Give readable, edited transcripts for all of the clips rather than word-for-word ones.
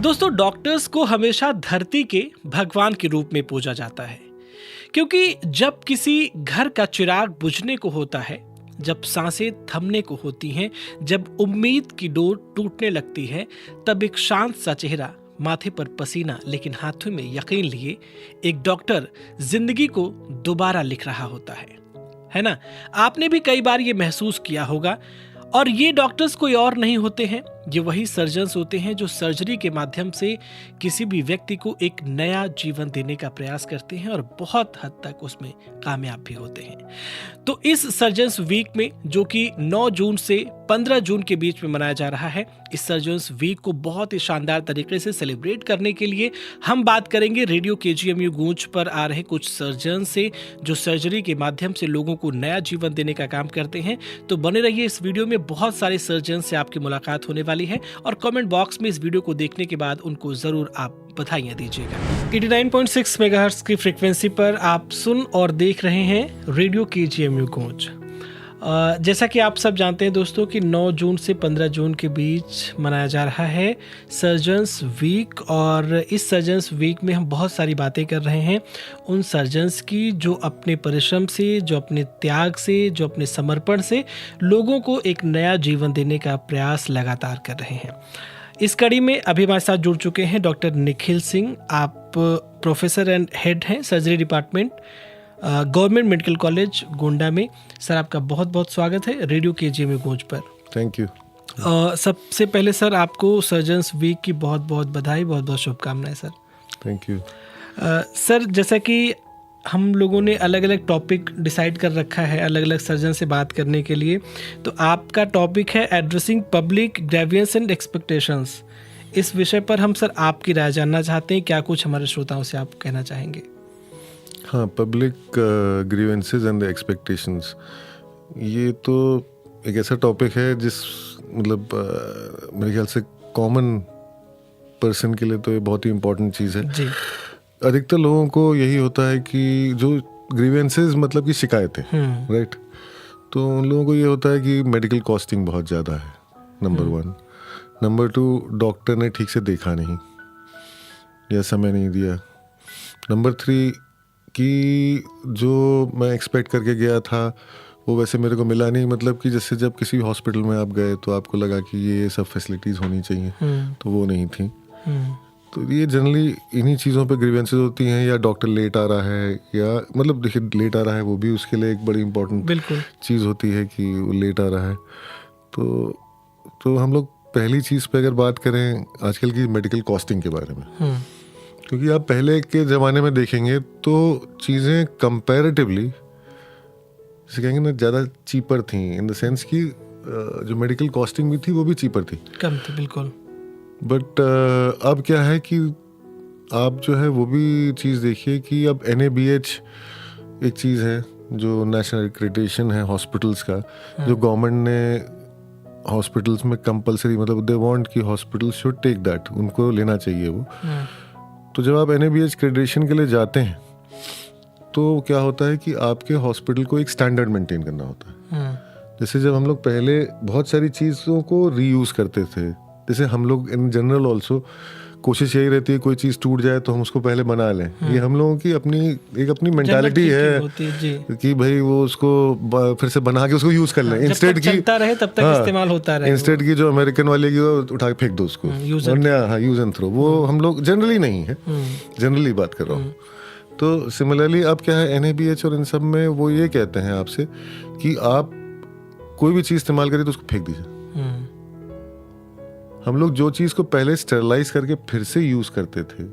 दोस्तों, डॉक्टर्स को हमेशा धरती के भगवान के रूप में पूजा जाता है, क्योंकि जब किसी घर का चिराग बुझने को होता है, जब सांसें थमने को होती हैं, जब उम्मीद की डोर टूटने लगती है, तब एक शांत सा चेहरा, माथे पर पसीना लेकिन हाथों में यकीन लिए एक डॉक्टर जिंदगी को दोबारा लिख रहा होता है ना। आपने भी कई बार ये महसूस किया होगा। और ये डॉक्टर्स कोई और नहीं होते हैं, ये वही सर्जन्स होते हैं जो सर्जरी के माध्यम से किसी भी व्यक्ति को एक नया जीवन देने का प्रयास करते हैं और बहुत हद तक उसमें कामयाब भी होते हैं। तो इस सर्जन्स वीक में, जो कि 9 जून से 15 जून के बीच में मनाया जा रहा है, इस सर्जन्स वीक को बहुत ही शानदार तरीके से सेलिब्रेट करने के लिए हम बात करेंगे रेडियो KGMU गूंज पर आ रहे कुछ सर्जन्स से, जो सर्जरी के माध्यम से लोगों को नया जीवन देने का काम करते हैं। तो बने रहिए इस वीडियो में, बहुत सारे सर्जन से आपकी मुलाकात होने वाली है और कमेंट बॉक्स में इस वीडियो को देखने के बाद उनको जरूर आप बधाइयां दीजिएगा। 89.6 मेगाहर्ट्ज की फ्रीक्वेंसी पर आप सुन और देख रहे हैं रेडियो KGMU गूंज। जैसा कि आप सब जानते हैं दोस्तों कि 9 जून से 15 जून के बीच मनाया जा रहा है सर्जन्स वीक, और इस सर्जन्स वीक में हम बहुत सारी बातें कर रहे हैं उन सर्जन्स की जो अपने परिश्रम से, जो अपने त्याग से, जो अपने समर्पण से लोगों को एक नया जीवन देने का प्रयास लगातार कर रहे हैं। इस कड़ी में अभी हमारे साथ जुड़ चुके हैं डॉक्टर निखिल सिंह। आप प्रोफेसर एंड हेड हैं surgery department, government medical college Gonda में। सर, आपका बहुत बहुत स्वागत है रेडियो KGMU गूंज पर। Thank you. सबसे पहले सर, आपको सर्जन्स वीक की बहुत बहुत बधाई, बहुत बहुत शुभकामनाएं सर। Thank you. सर, जैसा कि हम लोगों ने अलग अलग टॉपिक डिसाइड कर रखा है अलग अलग सर्जन से बात करने के लिए, तो आपका टॉपिक है addressing public grievance and expectations. इस विषय पर हम सर आपकी राय जानना चाहते हैं, क्या कुछ हमारे श्रोताओं से आप कहना चाहेंगे? हाँ, पब्लिक ग्रीवेंसेस एंड एक्सपेक्टेशंस, ये तो एक ऐसा टॉपिक है जिस मतलब मेरे ख्याल से कॉमन पर्सन के लिए तो ये बहुत ही इम्पोर्टेंट चीज़ है जी। अधिकतर लोगों को यही होता है कि जो ग्रीवेंसेस मतलब कि शिकायतें, राइट, तो उन लोगों को ये होता है कि मेडिकल कॉस्टिंग बहुत ज़्यादा है, नंबर 1। नंबर 2, डॉक्टर ने ठीक से देखा नहीं या समय नहीं दिया। नंबर 3, कि जो मैं एक्सपेक्ट करके गया था वो वैसे मेरे को मिला नहीं। मतलब कि जैसे जब किसी हॉस्पिटल में आप गए तो आपको लगा कि ये सब फैसिलिटीज़ होनी चाहिए, तो वो नहीं थी। तो ये जनरली इन्हीं चीज़ों पे ग्रीवेंसेस होती हैं, या डॉक्टर लेट आ रहा है, या मतलब देखिए लेट आ रहा है वो भी उसके लिए एक बड़ी इंपॉर्टेंट चीज़ होती है कि वो लेट आ रहा है। तो हम लोग पहली चीज़ पे अगर बात करें आजकल की मेडिकल कॉस्टिंग के बारे में, क्योंकि आप पहले के ज़माने में देखेंगे तो चीज़ें कंपैरेटिवली जैसे कहेंगे ना ज़्यादा चीपर थी, इन द सेंस कि जो मेडिकल कॉस्टिंग भी थी वो भी चीपर थी, कम थी, बिल्कुल। बट अब क्या है कि आप जो है वो भी चीज़ देखिए कि अब NABH एक चीज़ है जो नेशनल एक्रेडिटेशन है हॉस्पिटल्स का, जो गवर्नमेंट ने हॉस्पिटल्स में कंपलसरी, मतलब दे वांट कि हॉस्पिटल शुड टेक दैट, उनको लेना चाहिए वो। तो जब आप NABH एक्रेडिटेशन के लिए जाते हैं तो क्या होता है कि आपके हॉस्पिटल को एक स्टैंडर्ड मेंटेन करना होता है। जैसे जब हम लोग पहले बहुत सारी चीज़ों को रीयूज़ करते थे, जैसे हम लोग इन जनरल ऑल्सो कोशिश यही रहती है कोई चीज़ टूट जाए तो हम उसको पहले बना लें। ये हम लोगों की अपनी मेंटालिटी है कि भाई वो उसको फिर से बना के उसको यूज़ कर लें, इंस्टेड की चलता रहे तब तक इस्तेमाल होता रहे, इंस्टेड की जो अमेरिकन वाले की वो उठा के फेंक दो उसको, यूज़ एंड थ्रो। वो हम लोग जनरली नहीं है, जनरली बात कर रहा हूँ। तो सिमिलरली अब क्या है, NABH और इन सब में वो ये कहते हैं आपसे कि आप कोई भी चीज़ इस्तेमाल करिए तो उसको फेंक दीजिए। हम लोग जो चीज़ को पहले स्टेरलाइज करके फिर से यूज़ करते थे,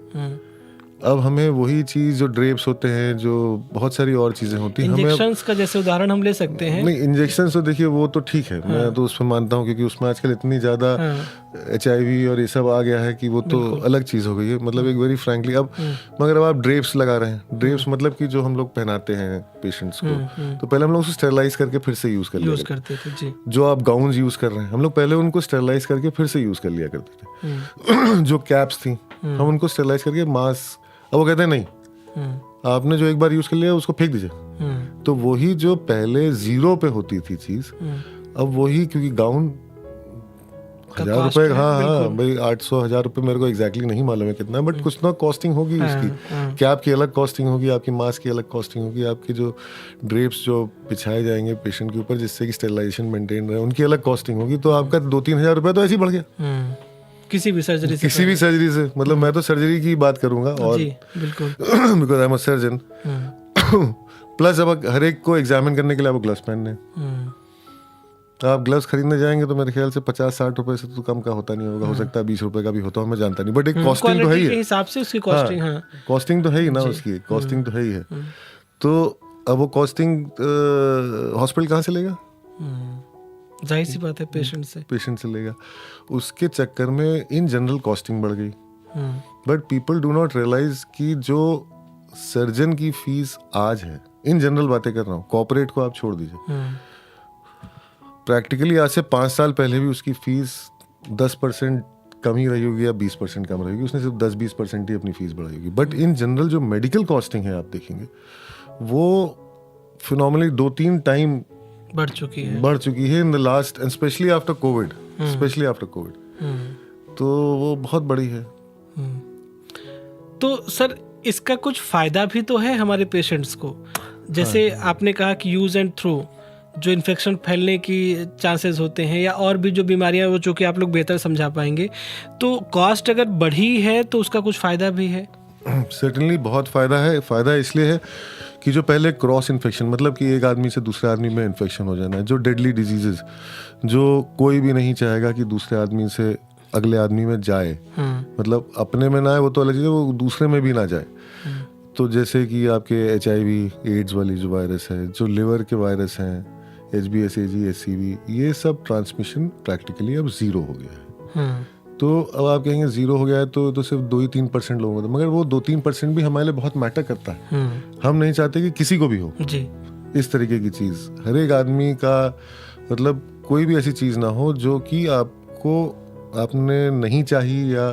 अब हमें वही चीज़, जो ड्रेप्स होते हैं, जो बहुत सारी और चीज़ें होती हैं, इंजेक्शंस का जैसे उदाहरण हम ले सकते हैं। नहीं, इंजेक्शंस तो देखिए वो तो ठीक है, मैं तो उसमें मानता हूँ, क्योंकि उसमें आजकल इतनी ज़्यादा HIV और ये सब आ गया है कि वो तो अलग चीज़ हो गई है। मतलब एक वेरी फ्रैंकली अब मगर अब आप ड्रेप्स लगा रहे हैं, ड्रेप्स मतलब कि जो हम लोग पहनाते हैं पेशेंट्स को, तो पहले हम लोग उसको स्टेरलाइज करके फिर से यूज़ करते थे जी। जो आप गाउन्स यूज़ कर रहे हैं, हम लोग पहले उनको स्टेरलाइज करके फिर से यूज़ कर लिया करते थे। जो कैप्स थी हम उनको स्टेरलाइज करके मास्क, अब वो कहते हैं नहीं, आपने जो एक बार यूज कर लिया उसको फेंक दीजिए। तो वही जो पहले 0 पे होती थी चीज, अब वही, क्योंकि गाउन 1000 cost रुपए, है, हाँ बिल्कुल। भाई 800-1000 रुपए मेरे को एग्जैक्टली नहीं मालूम है कितना, बट कुछ ना कॉस्टिंग होगी उसकी। कैप की अलग कॉस्टिंग होगी, आपकी मास्क की अलग कॉस्टिंग होगी, आपकी जो ड्रेप्स जो बिछाए जाएंगे पेशेंट के ऊपर जिससे कि स्टेरिलाइजेशन मेंटेन रहे उनकी अलग कॉस्टिंग होगी। तो आपका 2-3 हज़ार रुपए तो ऐसे ही बढ़ गया किसी भी सर्जरी से किसी भी सर्जरी से। मतलब मैं तो सर्जरी की बात करूंगा, और जी बिल्कुल। Because I am a surgeon. Plus अब हर एक को एग्जामिन करने के लिए आपको ग्लव्स पहनने हैं। तो आप ग्लव्स खरीदने जाएंगे तो मेरे ख्याल से 50-60 रुपए से तो कम का होता नहीं होगा, हो सकता है 20 रुपए का भी होता हो, मैं जानता नहीं, बट एक कॉस्टिंग तो है ही क्वालिटी के है। हिसाब से उसकी कॉस्टिंग। हाँ कॉस्टिंग तो है ही ना, उसकी कॉस्टिंग तो है ही है। तो अब वो कॉस्टिंग हॉस्पिटल कहाँ से लेगा? जाहिर सी बात है, पेशेंट से लेगा। उसके चक्कर में इन जनरल कॉस्टिंग बढ़ गई, but people do not realise कि जो सर्जन की फीस आज है, इन जनरल बातें कर रहा हूँ, कॉर्पोरेट को आप छोड़ दीजिए, प्रैक्टिकली आज से 5 साल पहले भी उसकी फीस 10% कम ही रही होगी या 20% कम रही होगी, उसने सिर्फ 10-20% ही अपनी फीस बढ़ाई होगी। बट इन जनरल जो मेडिकल कॉस्टिंग है आप देखेंगे वो फिनोमिनली 2-3 टाइम बढ़ चुकी है in the last, and specially after Covid, तो वो बहुत बड़ी है। तो सर इसका कुछ फायदा भी तो है हमारे पेशेंट्स को, जैसे आपने कहा कि यूज एंड थ्रो, जो इन्फेक्शन फैलने की चांसेस होते हैं या और भी जो बीमारियां वो जो कि आप लोग बेहतर समझा पाएंगे, तो कॉस्ट अगर बढ़ी है तो उसका कुछ फ़ायदा भी है? सर्टेनली बहुत फ़ायदा है। फ़ायदा इसलिए है कि जो पहले क्रॉस इन्फेक्शन, मतलब कि एक आदमी से दूसरे आदमी में इन्फेक्शन हो जाना है, जो डेडली डिजीजेज जो कोई भी नहीं चाहेगा कि दूसरे आदमी से अगले आदमी में जाए, मतलब अपने में ना आए वो तो अलग चीज़ है, वो दूसरे में भी ना जाए। तो जैसे कि आपके HIV एड्स वाली जो वायरस है, जो लिवर के वायरस हैं, HBsAg, HCV, ये सब ट्रांसमिशन प्रैक्टिकली अब ज़ीरो हो गया है। तो अब आप कहेंगे ज़ीरो हो गया है तो सिर्फ 2-3% लोगों को, मगर वो 2-3% भी हमारे लिए बहुत मैटर करता है। हम नहीं चाहते कि किसी को भी हो जी इस तरीके की चीज़। हर एक आदमी का मतलब कोई भी ऐसी चीज़ ना हो जो कि आपने नहीं चाहिए, या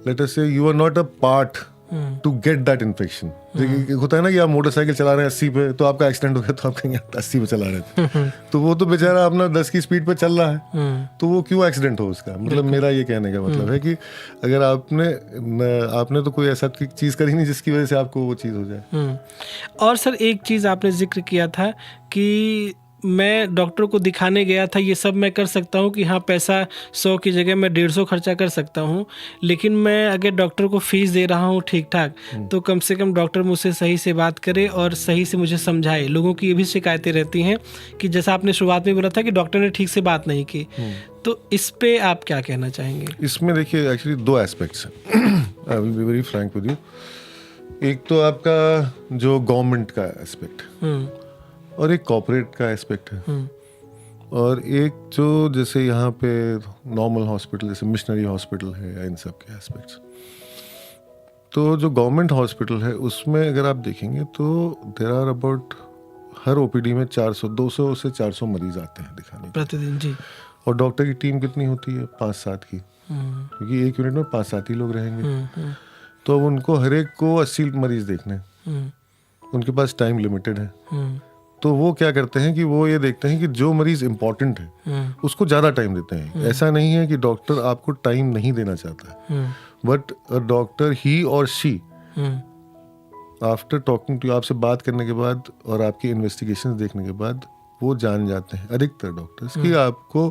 let us say you are not a part to get that infection. होता है ना कि आप मोटरसाइकिल चला रहे हैं 80 पे, तो आपका एक्सीडेंट हो गया तो आप कहेंगे 80 पे चला रहे थे, तो वो तो बेचारा अपना 10 की स्पीड पे चल रहा है, तो वो क्यों एक्सीडेंट हो उसका। मतलब मेरा ये कहने का मतलब है कि अगर आपने तो कोई ऐसा चीज़ करी नहीं जिसकी वजह से आपको वो चीज़ हो जाए। और सर एक चीज़ आपने जिक्र किया था कि मैं डॉक्टर को दिखाने गया था, ये सब मैं कर सकता हूँ कि हाँ पैसा 100 की जगह मैं 150 खर्चा कर सकता हूँ, लेकिन मैं अगर डॉक्टर को फीस दे रहा हूँ ठीक ठाक, तो कम से कम डॉक्टर मुझसे सही से बात करे और सही से मुझे समझाए। लोगों की ये भी शिकायतें रहती हैं कि जैसा आपने शुरुआत में बोला था कि डॉक्टर ने ठीक से बात नहीं की, तो इस पे आप क्या कहना चाहेंगे? इसमें देखिए एक्चुअली 2 एस्पेक्ट्स हैं, I will be very Frank with you. एक तो आपका जो गवर्नमेंट का एस्पेक्ट और एक कॉर्पोरेट का एस्पेक्ट है, और एक जो जैसे यहाँ पे नॉर्मल हॉस्पिटल जैसे मिशनरी हॉस्पिटल है या इन सब के एस्पेक्ट्स। तो जो गवर्नमेंट हॉस्पिटल है उसमें अगर आप देखेंगे तो देयर आर अबाउट हर OPD में 200 से 400 मरीज आते हैं दिखाने प्रतिदिन जी। और डॉक्टर की टीम कितनी होती है? 5-7 की, क्योंकि एक यूनिट में 5-7 ही लोग रहेंगे। तो अब उनको हर एक को 80 मरीज देखने, उनके पास टाइम लिमिटेड है। तो वो क्या करते हैं कि वो ये देखते हैं कि जो मरीज इंपॉर्टेंट है उसको ज़्यादा टाइम देते हैं। ऐसा नहीं है कि डॉक्टर आपको टाइम नहीं देना चाहता, बट डॉक्टर ही और शी आफ्टर टॉकिंग टू, आपसे बात करने के बाद और आपकी इन्वेस्टिगेशंस देखने के बाद वो जान जाते हैं, अधिकतर डॉक्टर्स, कि आपको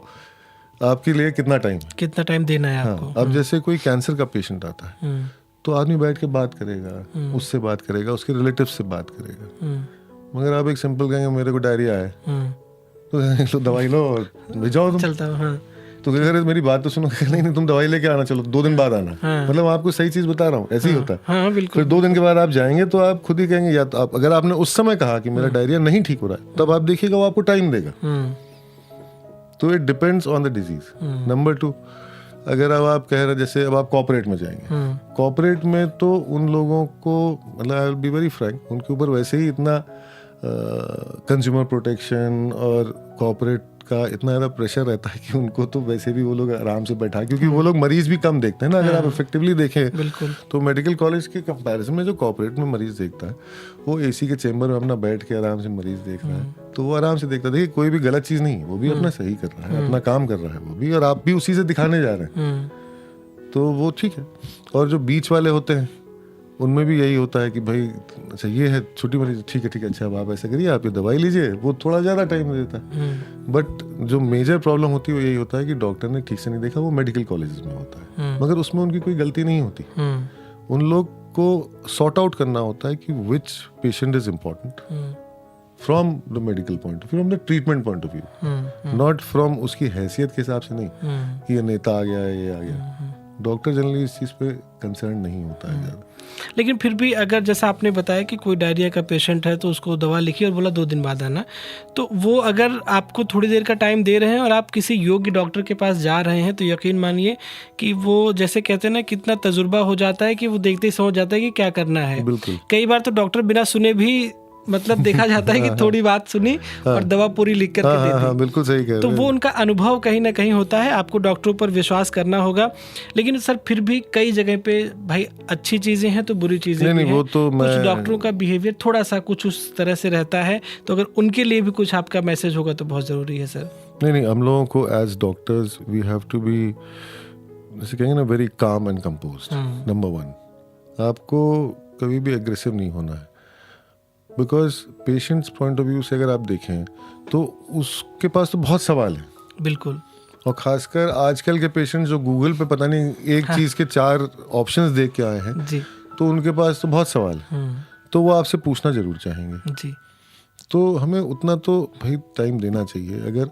आपके लिए कितना टाइम देना है आपको। अब जैसे कोई कैंसर का पेशेंट आता है तो आदमी बैठ के बात करेगा, उससे बात करेगा, उसके रिलेटिव से बात करेगा। मगर आप एक सिंपल कहेंगे मेरे को डायरिया है, तो दवाई लो भेजाओ तुम, चलता है। तो अगर मेरी बात तो सुनो, नहीं तुम दवाई लेके आना, चलो 2 दिन बाद आना। मतलब आपको सही चीज बता रहा हूँ, ऐसे ही होता है। फिर 2 दिन के बाद आप जाएंगे तो आप खुद ही कहेंगे, या तो आप अगर आपने उस समय कहा कि मेरा डायरिया नहीं ठीक हो रहा है, तब आप देखिएगा वो आपको टाइम देगा। तो it depends on the disease. Number 2, अगर अब आप कह रहे जैसे अब आप कॉर्पोरेट में जाएंगे, कॉर्पोरेट में तो उन लोगों को, मतलब I will be very Frank, उनके ऊपर वैसे ही इतना कंज्यूमर प्रोटेक्शन और कॉर्पोरेट का इतना ज़्यादा प्रेशर रहता है कि उनको तो वैसे भी वो लोग आराम से बैठा, क्योंकि वो लोग मरीज भी कम देखते हैं ना। अगर आप इफेक्टिवली देखें बिल्कुल। तो मेडिकल कॉलेज के कंपैरिजन में जो कॉर्पोरेट में मरीज देखता है, वो एसी के चेंबर में अपना बैठ के आराम से मरीज देख रहा है, तो वो आराम से देखता है। देखिए कोई भी गलत चीज़ नहीं है, वो भी अपना सही कर रहा है, अपना काम कर रहा है वो भी, और आप भी उसी से दिखाने जा रहे हैं, तो वो ठीक है। और जो बीच वाले होते हैं उनमें भी यही होता है कि भाई अच्छा ये है छोटी मरीज, ठीक है अच्छा अब आप ऐसा करिए, आप ये दवाई लीजिए, वो थोड़ा ज़्यादा टाइम देता है। बट जो मेजर प्रॉब्लम होती है वो यही होता है कि डॉक्टर ने ठीक से नहीं देखा, वो मेडिकल कॉलेज में होता है, मगर उसमें उनकी कोई गलती नहीं होती। उन लोग को सॉर्ट आउट करना होता है कि which patient is important from the medical point of view, from the treatment point of view, not from उसकी हैसियत के हिसाब से नहीं कि ये नेता आ गया ये आ गया। डॉक्टर जनरली इस चीज़ पे कंसर्न नहीं होता है ज़्यादा। लेकिन फिर भी अगर जैसा आपने बताया कि कोई डायरिया का पेशेंट है तो उसको दवा लिखी और बोला 2 दिन बाद आना, तो वो अगर आपको थोड़ी देर का टाइम दे रहे हैं और आप किसी योग्य डॉक्टर के पास जा रहे हैं, तो यकीन मानिए कि वो जैसे कहते हैं ना, कितना तजुर्बा हो जाता है कि वो देखते ही समझ जाता है कि क्या करना है। बिल्कुल। कई बार तो डॉक्टर बिना सुने भी मतलब देखा जाता है कि थोड़ी बात सुनी और दवा पूरी लिख करके दे दी। बिल्कुल सही कह रहे हैं। तो वो उनका अनुभव कहीं ना कहीं होता है, आपको डॉक्टरों पर विश्वास करना होगा। लेकिन सर फिर भी कई जगह पे भाई अच्छी चीजें हैं तो बुरी चीजें भी हैं। वो तो कुछ डॉक्टरों का बिहेवियर थोड़ा सा कुछ उस तरह से रहता है, तो अगर उनके लिए भी कुछ आपका मैसेज होगा तो बहुत जरूरी है सर। नहीं हम लोगों को as doctors we have to be, जैसे कहेंगे ना, very calm and composed. Number 1, आपको कभी भी एग्रेसिव नहीं होना है, because patients point of view से अगर आप देखें तो उसके पास तो बहुत सवाल है। बिल्कुल। और खासकर आजकल के पेशेंट्स जो गूगल पे पता नहीं एक चीज़ के 4 ऑप्शंस देख के आए हैं जी, तो उनके पास तो बहुत सवाल है, तो वो आपसे पूछना जरूर चाहेंगे जी। तो हमें उतना तो भाई टाइम देना चाहिए। अगर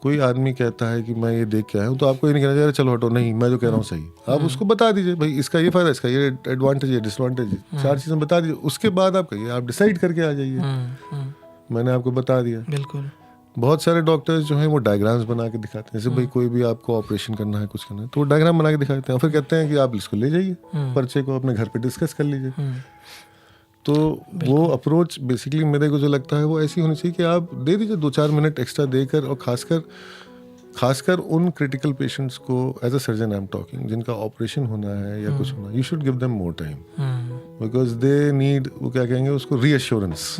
कोई आदमी कहता है कि मैं ये देख के आया हूँ, तो आपको ये नहीं कहना चाहिए चलो हटो, नहीं मैं जो कह रहा हूँ सही। आप उसको बता दीजिए भाई इसका ये फायदा, इसका ये एडवांटेज है, डिसएडवांटेज है, 4 चीज़ें बता दीजिए। उसके बाद आप कहिए, आप डिसाइड करके आ जाइए। मैंने आपको बता दिया। बिल्कुल। बहुत सारे डॉक्टर्स जो हैं वो डायग्राम्स बना के दिखाते हैं, जैसे भाई कोई भी आपको ऑपरेशन करना है, कुछ करना है, तो वो डायग्राम बना के दिखाते हैं और फिर कहते हैं कि आप इसको ले जाइए, पर्चे को अपने घर पे डिस्कस कर लीजिए। तो वो अप्रोच बेसिकली मेरे को जो लगता है वो ऐसी होनी चाहिए कि आप दे दीजिए 2-4 मिनट एक्स्ट्रा देकर, और खासकर उन क्रिटिकल पेशेंट्स को, as a surgeon I am talking, जिनका ऑपरेशन होना है या कुछ होना है, you should give them more time, because they need, वो क्या कहेंगे उसको, रीअश्योरेंस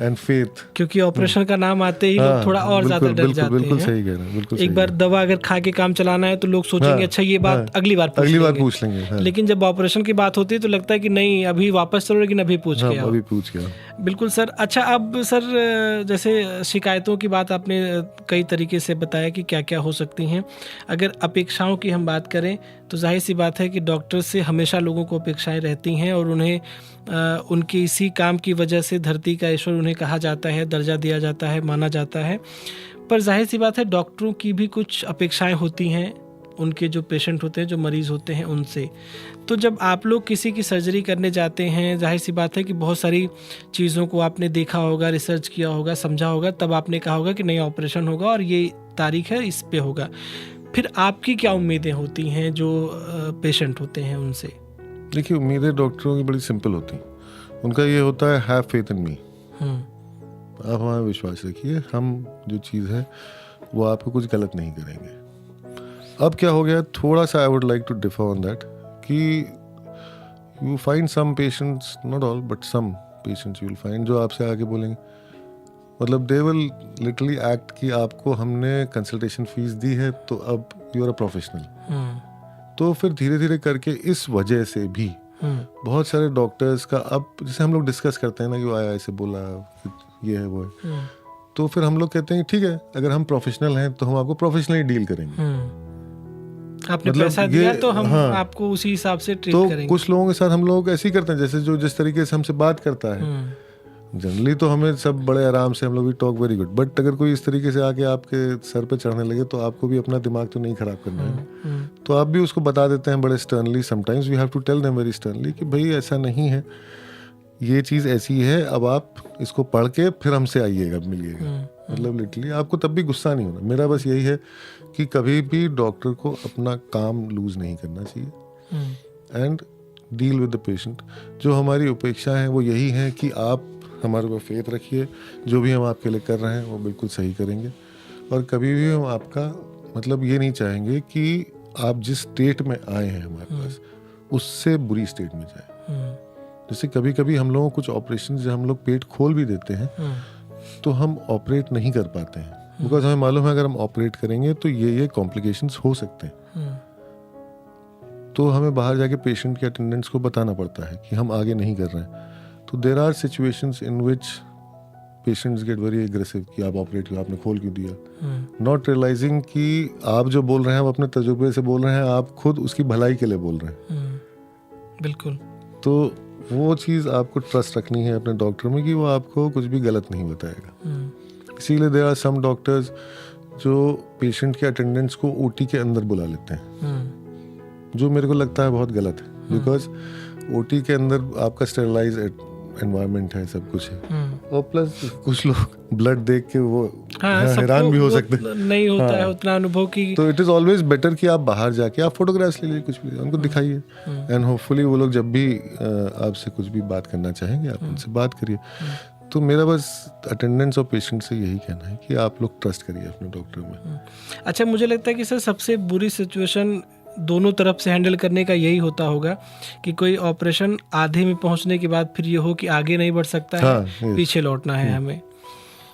एंड फेथ। क्योंकि ऑपरेशन का नाम आते ही लोग थोड़ा और ज्यादा डर जाते हैं। बिल्कुल सही कह रहे हैं, बिल्कुल। एक बार दवा अगर खा के काम चलाना है तो लोग सोचेंगे अच्छा ये बात अगली बार पूछ लेंगे। लेकिन जब ऑपरेशन की बात होती है तो लगता है कि नहीं अभी वापस चलो, लेकिन अभी पूछ के आओ। अभी पूछ के आओ। बिल्कुल सर। अच्छा, अब सर जैसे शिकायतों की बात आपने कई तरीके से बताया कि क्या क्या हो सकती हैं। अगर अपेक्षाओं की हम बात करें तो जाहिर सी बात है कि डॉक्टर से हमेशा लोगों को अपेक्षाएं रहती हैं, और उन्हें उनके इसी काम की वजह से धरती का ईश्वर उन्हें कहा जाता है, दर्जा दिया जाता है, माना जाता है। पर जाहिर सी बात है डॉक्टरों की भी कुछ अपेक्षाएं होती हैं उनके जो पेशेंट होते हैं, जो मरीज़ होते हैं उनसे। तो जब आप लोग किसी की सर्जरी करने जाते हैं, जाहिर सी बात है कि बहुत सारी चीज़ों को आपने देखा होगा, रिसर्च किया होगा, समझा होगा, तब आपने कहा होगा कि नहीं ऑपरेशन होगा और ये तारीख है, इस पे होगा। फिर आपकी क्या उम्मीदें होती हैं जो पेशेंट होते हैं उनसे? देखिए, उम्मीदें डॉक्टरों की बड़ी सिंपल होती हैं। उनका ये होता है हैव फेथ इन मी, आप हमारा विश्वास रखिए, हम जो चीज़ है वो आपको कुछ गलत नहीं करेंगे। अब क्या हो गया, थोड़ा सा I would like to differ on that कि you find some patients, not all but some patients you will find, जो आपसे आके बोलेंगे, मतलब दे विल लिटरली एक्ट कि आपको हमने कंसल्टेशन फीस दी है तो अब यू आर अ प्रोफेशनल। तो फिर धीरे धीरे करके इस वजह से भी बहुत सारे डॉक्टर्स का, अब जैसे हम लोग डिस्कस करते हैं ना कि वो आया ऐसे बोला ये है वो है, तो फिर हम लोग कहते हैं ठीक है, अगर हम प्रोफेशनल हैं तो हम आपको प्रोफेशनली डील करेंगे। आपने मतलब पैसा दिया तो हम आपको उसी हिसाब से ट्रीट करेंगे। कुछ लोगों के साथ हम लोग ऐसे ही करते हैं, जैसे जो जिस तरीके से हमसे बात करता है, जनरली तो हमें सब बड़े आराम से, हम लोग भी टॉक वेरी गुड, बट अगर कोई इस तरीके से आके आपके सर पे चढ़ने लगे तो आपको भी अपना दिमाग तो नहीं खराब करना है, तो आप भी उसको बता देते हैं बड़े sternly. Sometimes we have to tell them very sternly कि भाई ऐसा नहीं है, ये चीज़ ऐसी है, अब आप इसको पढ़ के फिर हमसे आइएगा, मिलिएगा। मतलब लिटरली आपको तब भी गुस्सा नहीं होना। मेरा बस यही है कि कभी भी डॉक्टर को अपना काम लूज नहीं करना चाहिए and deal with the patient. जो हमारी अपेक्षा है वो यही है कि आप हमारे ऊपर फेथ रखिए, जो भी हम आपके लिए कर रहे हैं वो बिल्कुल सही करेंगे। और कभी भी हम आपका मतलब ये नहीं चाहेंगे कि आप जिस स्टेट में आए हैं हमारे पास उससे बुरी स्टेट में जाए। जैसे कभी कभी हम लोगों को कुछ ऑपरेशन, जब हम लोग पेट खोल भी देते हैं तो हम ऑपरेट नहीं कर पाते हैं, बिकॉज हमें मालूम है अगर हम ऑपरेट करेंगे तो ये कॉम्प्लिकेशंस हो सकते हैं। तो हमें बाहर जाके पेशेंट के अटेंडेंट्स को बताना पड़ता है कि हम आगे नहीं कर रहे हैं। तो there are situations in which patients get very aggressive कि आप ऑपरेट किया, आपने खोल क्यों दिया, नॉट रियलाइजिंग कि आप जो बोल रहे हैं आप अपने तजुर्बे से बोल रहे हैं, आप खुद उसकी भलाई के लिए बोल रहे हैं। बिल्कुल। तो वो चीज़ आपको ट्रस्ट रखनी है अपने डॉक्टर में कि वो आपको कुछ भी गलत नहीं बताएगा। इसीलिए देयर आर सम डॉक्टर्स जो पेशेंट के अटेंडेंट्स को ओटी के अंदर बुला लेते हैं, जो मेरे को लगता है बहुत गलत है। बिकॉज ओटी के अंदर आपका स्टेरिलाइज एनवायरनमेंट है, सब कुछ है, और प्लस कुछ लोग ब्लड देख के वो हैरान भी हो सकते हैं, नहीं होता है उतना अनुभव की। तो इट इज़ ऑलवेज बेटर कि आप बाहर जाके आप फोटोग्राफ्स ले लीजिए, कुछ भी उनको दिखाइए, एंड होपफुली वो लोग जब भी आपसे कुछ भी बात करना चाहेंगे आप उनसे बात करिए। तो मेरा बस अटेंडेंस और पेशेंट से यही कहना है कि आप लोग ट्रस्ट करिए अपने डॉक्टर में। अच्छा, मुझे लगता है कि सर सबसे बुरी सिचुएशन दोनों तरफ से हैंडल करने का यही होता होगा कि कोई ऑपरेशन आधे में पहुंचने के बाद फिर ये हो कि आगे नहीं बढ़ सकता है, पीछे लौटना है हमें।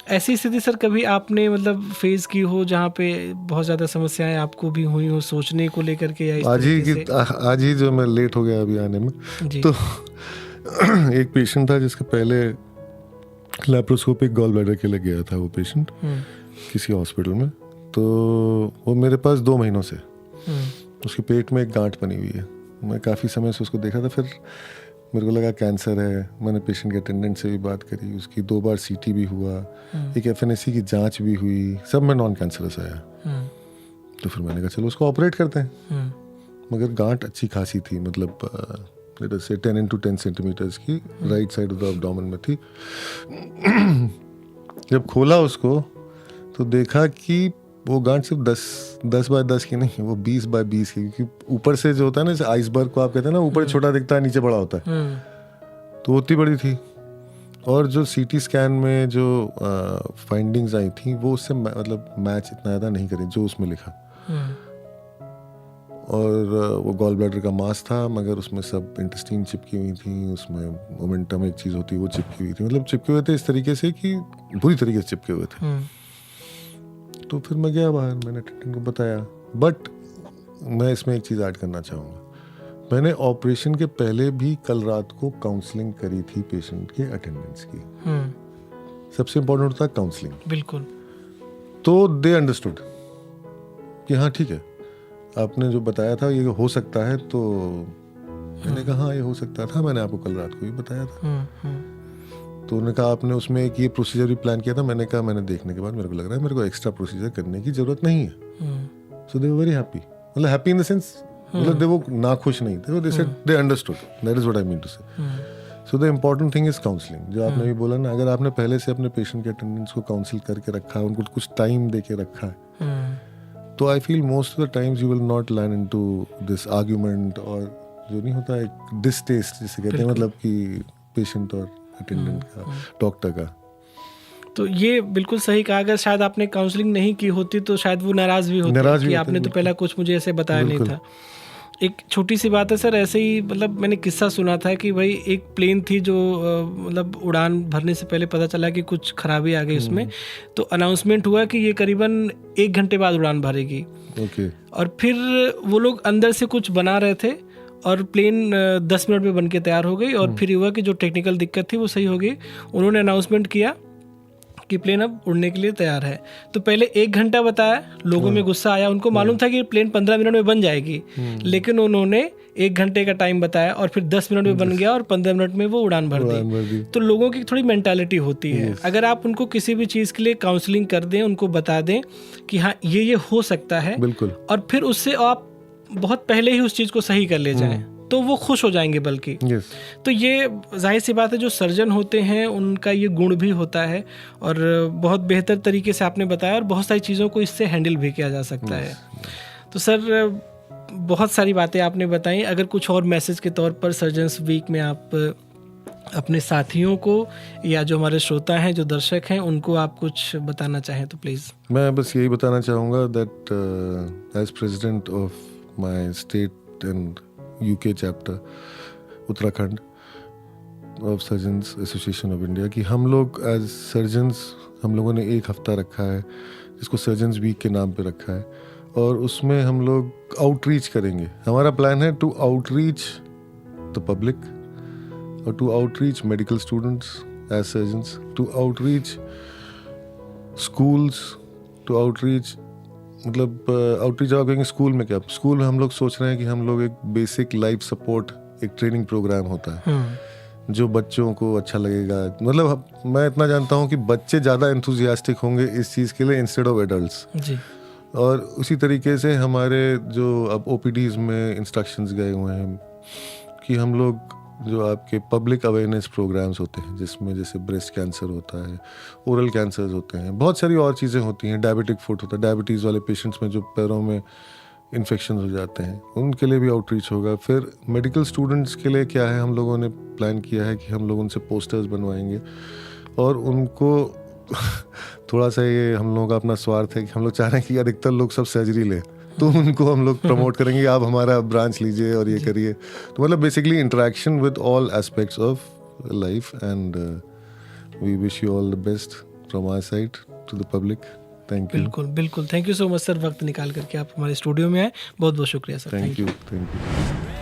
ऐसी स्थिति सर कभी आपने मतलब फेस की हो जहाँ पे बहुत ज़्यादा समस्याएं आपको भी हुई हो सोचने को लेकर के? या आज ही जो मैं लेट हो गया अभी आने में, तो एक पेशेंट था जिसके पहले लैप्रोस्कोपिक गॉल ब्लैडर के लिए गया था वो पेशेंट किसी हॉस्पिटल में। तो वो मेरे पास 2 महीनों से उसके पेट में एक गांठ बनी हुई है। मैं काफ़ी समय से उसको देखा था, फिर मेरे को लगा कैंसर है। मैंने पेशेंट के अटेंडेंट से भी बात करी, उसकी 2 बार सीटी भी हुआ, एक FNAC की जांच भी हुई, सब में नॉन कैंसरस आया। तो फिर मैंने कहा चलो उसको ऑपरेट करते हैं। मगर गांठ अच्छी खासी थी, मतलब 10 into 10 सेंटीमीटर्स की right side of the abdomen में थी। जब खोला उसको तो देखा कि वो गांठ सिर्फ 10 by 10 की नहीं, वो 20 by 20 की, क्योंकि ऊपर से जो होता है ना, जैसे आइसबर्ग को आप कहते हैं ना, ऊपर छोटा दिखता है नीचे बड़ा होता है, तो वो उतनी बड़ी थी। और जो CT स्कैन में जो फाइंडिंग्स आई थी वो उससे मतलब मैच इतना ज़्यादा नहीं करी जो उसमें लिखा। और वो गॉल ब्लैडर का मास था, मगर उसमें सब इंटेस्टाइन चिपकी हुई थी, उसमें मोमेंटम एक चीज़ होती है वो चिपकी हुई थी, मतलब चिपके हुए थे इस तरीके से कि बुरी तरीके से चिपके हुए थे। तो फिर मैं गया बाहर, मैंने अटेंडेंट को बताया। बट मैं इसमें एक चीज़ ऐड करना चाहूँगा, मैंने ऑपरेशन के पहले भी कल रात को काउंसलिंग करी थी पेशेंट के अटेंडेंट्स की। सबसे इम्पोर्टेंट होता है काउंसलिंग। बिल्कुल। तो दे अंडरस्टूड कि हाँ ठीक है, आपने जो बताया था ये हो सकता है। तो मैंने कहा हाँ ये हो सकता था, मैंने आपको कल रात को भी बताया था। तो उन्होंने कहा आपने उसमें एक ये प्रोसीजर भी प्लान किया था। मैंने कहा मैंने देखने के बाद मेरे को लग रहा है मेरे को एक्स्ट्रा प्रोसीजर करने की जरूरत नहीं है। So they were very happy, मतलब हैप्पी इन द सेंस, मतलब दे वो ना खुश नहीं थे, they said they understood, that is what I mean to say. So the important thing is counselling. जो आपने भी बोला ना, अगर आपने पहले से अपने पेशेंट के अटेंडेंट्स को काउंसिल करके रखा है, उनको कुछ टाइम दे के रखा है, तो I feel most of the times you will not land into this argument, और जो नहीं होता है डिसटेस्ट जिसे कहते हैं, मतलब कि पेशेंट और अटेंडेंट का, डॉक्टर का। तो ये बिल्कुल सही कहा, अगर शायद आपने काउंसलिंग नहीं की होती तो शायद वो नाराज भी होते कि आपने तो पहला कुछ मुझे ऐसे बताया नहीं था। एक छोटी सी बात है सर, ऐसे ही मतलब मैंने किस्सा सुना था कि भाई एक प्लेन थी जो मतलब उड़ान भरने से पहले पता चला कि कुछ खराबी आ गई उसमें, तो अनाउंसमेंट हुआ कि ये करीबन 1 घंटे बाद उड़ान भरेगी। और फिर वो लोग अंदर से कुछ बना रहे थे और प्लेन 10 मिनट में बन के तैयार हो गई। और फिर हुआ कि जो टेक्निकल दिक्कत थी वो सही हो गई। उन्होंने अनाउंसमेंट किया कि प्लेन अब उड़ने के लिए तैयार है। तो पहले 1 घंटा बताया, लोगों में गुस्सा आया, उनको मालूम था कि प्लेन 15 मिनट में बन जाएगी, लेकिन उन्होंने 1 घंटे का टाइम बताया और फिर 10 मिनट में बन गया और 15 मिनट में वो उड़ान भर दी। तो लोगों की थोड़ी मेंटालिटी होती है, अगर आप उनको किसी भी चीज़ के लिए काउंसलिंग कर दें, उनको बता दें कि हाँ ये हो सकता है, और फिर उससे आप बहुत पहले ही उस चीज़ को सही कर ले जाएं, तो वो खुश हो जाएंगे बल्कि। तो ये जाहिर सी बात है, जो सर्जन होते हैं उनका ये गुण भी होता है, और बहुत बेहतर तरीके से आपने बताया, और बहुत सारी चीज़ों को इससे हैंडल भी किया जा सकता है। तो सर बहुत सारी बातें आपने बताई, अगर कुछ और मैसेज के तौर पर सर्जन्स वीक में आप अपने साथियों को या जो हमारे श्रोता हैं, जो दर्शक हैं, उनको आप कुछ बताना चाहें तो प्लीज़। मैं बस यही बताना चाहूँगा that as president of my state and UK chapter Uttarakhand of surgeons association of India कि हम लोग एज सर्जन्स हम लोगों ने एक हफ्ता रखा है जिसको सर्जन्स वीक के नाम पे रखा है, और उसमें हम लोग आउटरीच करेंगे। हमारा प्लान है टू आउटरीच द पब्लिक और to outreach medical students as surgeons, to outreach schools, to outreach मतलब आउटरीच आप कहेंगे स्कूल में क्या, स्कूल में हम लोग सोच रहे हैं कि हम लोग एक बेसिक लाइफ सपोर्ट एक ट्रेनिंग प्रोग्राम होता है जो बच्चों को अच्छा लगेगा। मतलब मैं इतना जानता हूँ कि बच्चे ज़्यादा एंथुजियास्टिक होंगे इस चीज़ के लिए इंस्टेड ऑफ एडल्ट्स जी। और उसी तरीके से हमारे जो अब ओपीडीज़ में इंस्ट्रक्शंस गए हुए हैं कि हम लोग जो आपके पब्लिक अवेयरनेस प्रोग्राम्स होते हैं जिसमें जैसे ब्रेस्ट कैंसर होता है, ओरल कैंसर्स होते हैं, बहुत सारी और चीज़ें होती हैं, डायबिटिक फुट होता है, डायबिटीज़ वाले पेशेंट्स में जो पैरों में इन्फेक्शन हो जाते हैं उनके लिए भी आउटरीच होगा। फिर मेडिकल स्टूडेंट्स के लिए क्या है, हम लोगों ने प्लान किया है कि हम लोग उनसे पोस्टर्स बनवाएंगे और उनको थोड़ा सा ये हम लोगों का अपना स्वार्थ है कि हम लोग चाह रहे हैं कि अधिकतर लोग सब सर्जरी लें, तो उनको हम लोग प्रमोट करेंगे आप हमारा ब्रांच लीजिए और ये करिए। तो मतलब basically interaction with all aspects of life and we wish you all the best from our side to the public. Thank you. बिल्कुल बिल्कुल, thank you so much sir, वक्त निकाल करके आप हमारे स्टूडियो में आए, बहुत बहुत शुक्रिया सर। Thank you.